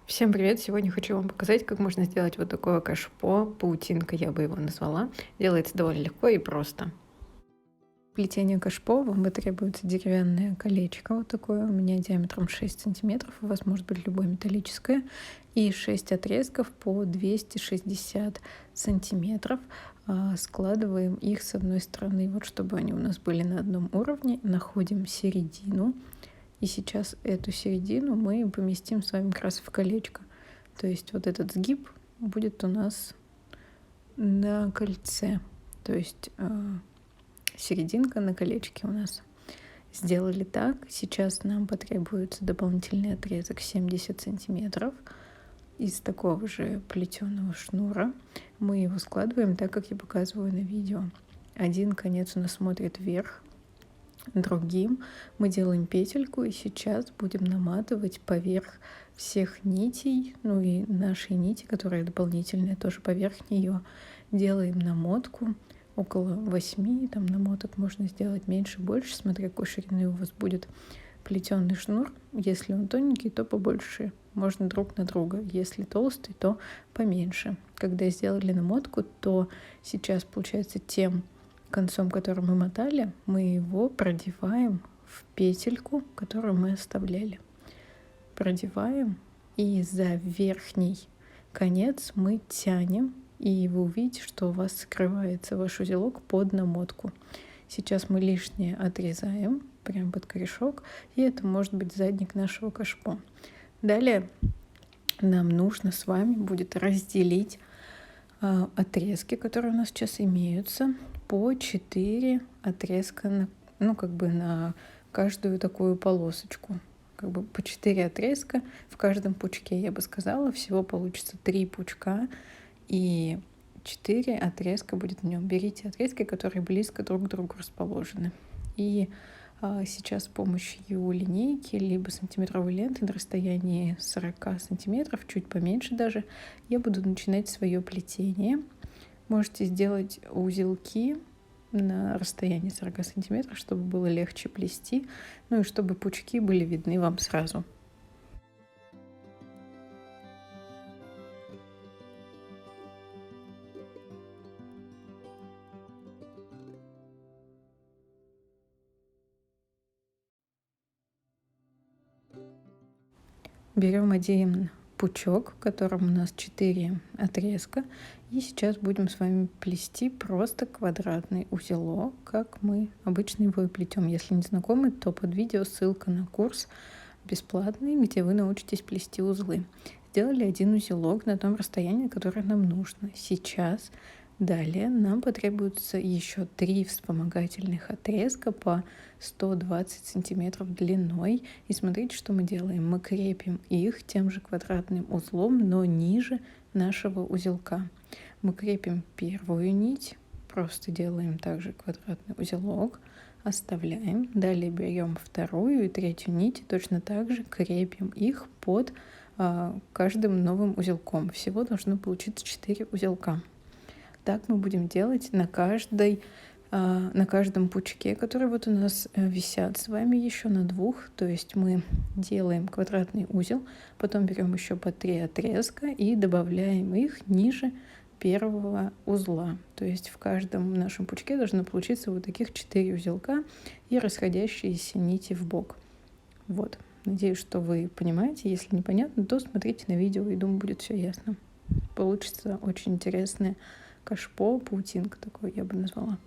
Всем привет! Сегодня хочу вам показать, как можно сделать вот такое кашпо, паутинка я бы его назвала. Делается довольно легко и просто. Плетение кашпо вам потребуется деревянное колечко, вот такое, у меня диаметром 6 сантиметров, у вас может быть любое металлическое, и 6 отрезков по 260 сантиметров. Складываем их с одной стороны, вот чтобы они у нас были на одном уровне, находим середину. И сейчас эту середину мы поместим с вами как раз в колечко. То есть вот этот сгиб будет у нас на кольце. То есть серединка на колечке у нас. Сделали так. Сейчас нам потребуется дополнительный отрезок 70 сантиметров из такого же плетеного шнура. Мы его складываем так, как я показываю на видео. Один конец у нас смотрит вверх, другим мы делаем петельку, и сейчас будем наматывать поверх всех нитей, ну и нашей нити, которая дополнительная, тоже поверх нее делаем намотку. Около 8 там намоток можно сделать, меньше, больше, смотря какой ширины у вас будет плетеный шнур. Если он тоненький, то побольше, можно друг на друга. Если толстый, то поменьше. Когда сделали намотку, то сейчас получается тем концом, которым мы мотали, мы его продеваем в петельку, которую мы оставляли. Продеваем, и за верхний конец мы тянем, и вы увидите, что у вас скрывается ваш узелок под намотку. Сейчас мы лишнее отрезаем прямо под корешок, и это может быть задник нашего кашпо. Далее нам нужно с вами будет разделить отрезки, которые у нас сейчас имеются, по 4 отрезка на каждую такую полосочку. Как бы по 4 отрезка в каждом пучке, я бы сказала. Всего получится 3 пучка, и 4 отрезка будет в нем. Берите отрезки, которые близко друг к другу расположены. И сейчас с помощью линейки либо сантиметровой ленты на расстоянии 40 сантиметров, чуть поменьше даже, я буду начинать свое плетение. Можете сделать узелки на расстоянии 40 сантиметров, чтобы было легче плести, ну и чтобы пучки были видны вам сразу. Берем один пучок, в котором у нас 4 отрезка, и сейчас будем с вами плести просто квадратный узелок, как мы обычно его и плетем. Если не знакомы, то под видео ссылка на курс бесплатный, где вы научитесь плести узлы. Сделали один узелок на том расстоянии, которое нам нужно. Сейчас далее нам потребуется еще 3 вспомогательных отрезка по 120 сантиметров длиной. И смотрите, что мы делаем. Мы крепим их тем же квадратным узлом, но ниже нашего узелка. Мы крепим первую нить, просто делаем также квадратный узелок, оставляем. Далее берем вторую и третью нить, и точно так же крепим их под каждым новым узелком. Всего должно получиться 4 узелка. Так мы будем делать на каждом пучке, которые вот у нас висят с вами еще на 2. То есть мы делаем квадратный узел, потом берем еще по 3 отрезка и добавляем их ниже первого узла. То есть в каждом нашем пучке должно получиться вот таких 4 узелка и расходящиеся нити в бок. Вот. Надеюсь, что вы понимаете. Если непонятно, то смотрите на видео, и думаю, будет все ясно. Получится очень интересное кашпо, паутинка такой я бы назвала.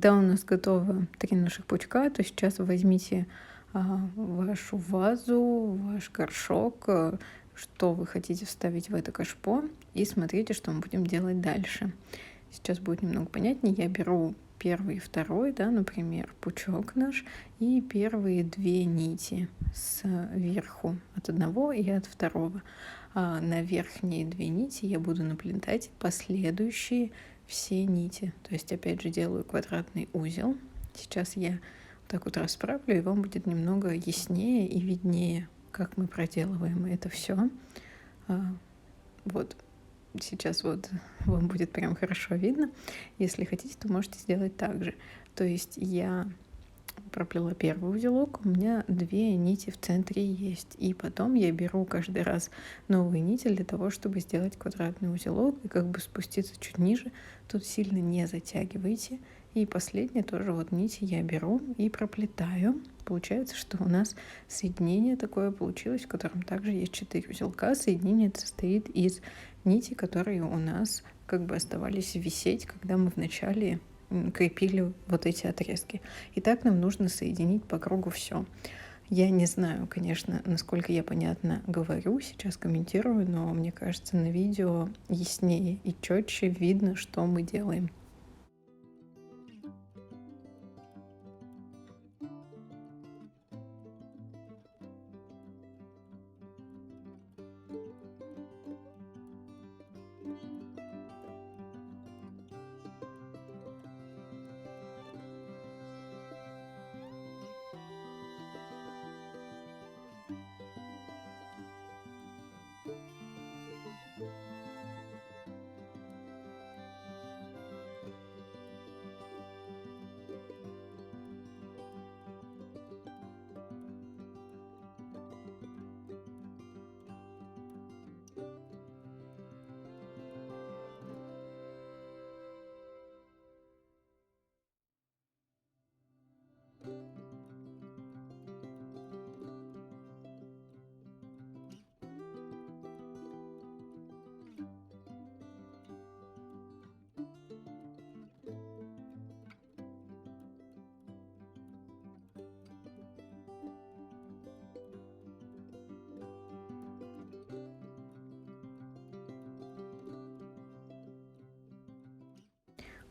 Когда у нас готовы 3 наших пучка, то сейчас возьмите вашу вазу, ваш горшок, что вы хотите вставить в это кашпо, и смотрите, что мы будем делать дальше. Сейчас будет немного понятнее. Я беру первый и второй, да, например, пучок наш, и первые 2 нити сверху от одного и от второго. А на верхние 2 нити я буду наплетать последующие все нити. То есть опять же делаю квадратный узел. Сейчас я так вот расправлю, и вам будет немного яснее и виднее, как мы проделываем это все. Вот сейчас вот вам будет прям хорошо видно. Если хотите, то можете сделать так же. То есть я проплела первый узелок, у меня 2 нити в центре есть. И потом я беру каждый раз новые нити для того, чтобы сделать квадратный узелок и как бы спуститься чуть ниже. Тут сильно не затягивайте. И последнее тоже вот нити я беру и проплетаю. Получается, что у нас соединение такое получилось, в котором также есть 4 узелка. Соединение состоит из нитей, которые у нас как бы оставались висеть, когда мы вначале крепили вот эти отрезки. И так нам нужно соединить по кругу все. Я не знаю, конечно, насколько я понятно говорю, сейчас комментирую, но мне кажется, на видео яснее и четче видно, что мы делаем.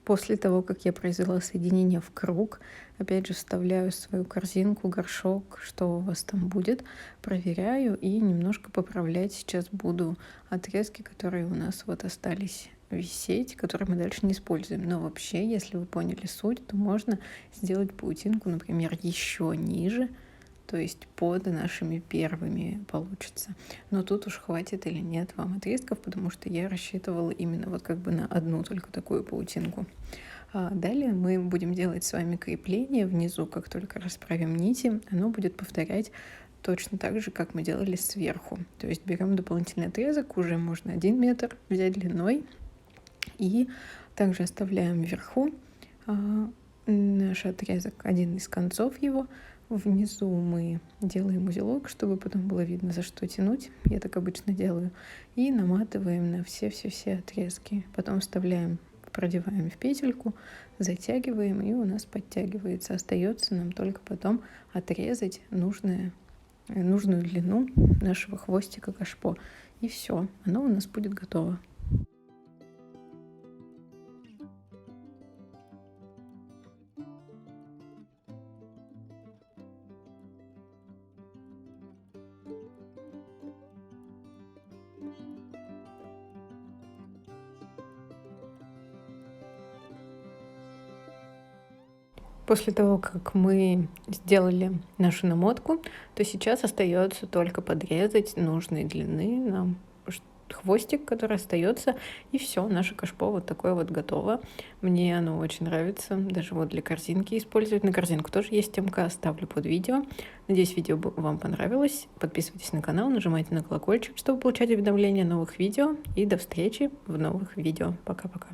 После того, как я произвела соединение в круг, опять же вставляю свою корзинку, горшок, что у вас там будет, проверяю и немножко поправлять сейчас буду отрезки, которые у нас вот остались висеть, которые мы дальше не используем. Но вообще, если вы поняли суть, то можно сделать паутинку, например, еще ниже, то есть под нашими первыми получится. Но тут уж хватит или нет вам отрезков, потому что я рассчитывала именно вот как бы на одну только такую паутинку. Далее мы будем делать с вами крепление внизу, как только расправим нити, оно будет повторять точно так же, как мы делали сверху. То есть берем дополнительный отрезок, уже можно 1 метр взять длиной, и также оставляем вверху наш отрезок, один из концов его. Внизу мы делаем узелок, чтобы потом было видно, за что тянуть. Я так обычно делаю. И наматываем на все-все-все отрезки. Потом вставляем, продеваем в петельку, затягиваем, и у нас подтягивается. Остается нам только потом отрезать нужную длину нашего хвостика кашпо. И все, оно у нас будет готово. После того, как мы сделали нашу намотку, то сейчас остается только подрезать нужной длины нам хвостик, который остается, и все, наше кашпо вот такое вот готово. Мне оно очень нравится, даже вот для корзинки использовать. На корзинку тоже есть темка, оставлю под видео. Надеюсь, видео вам понравилось. Подписывайтесь на канал, нажимайте на колокольчик, чтобы получать уведомления о новых видео. И до встречи в новых видео. Пока-пока.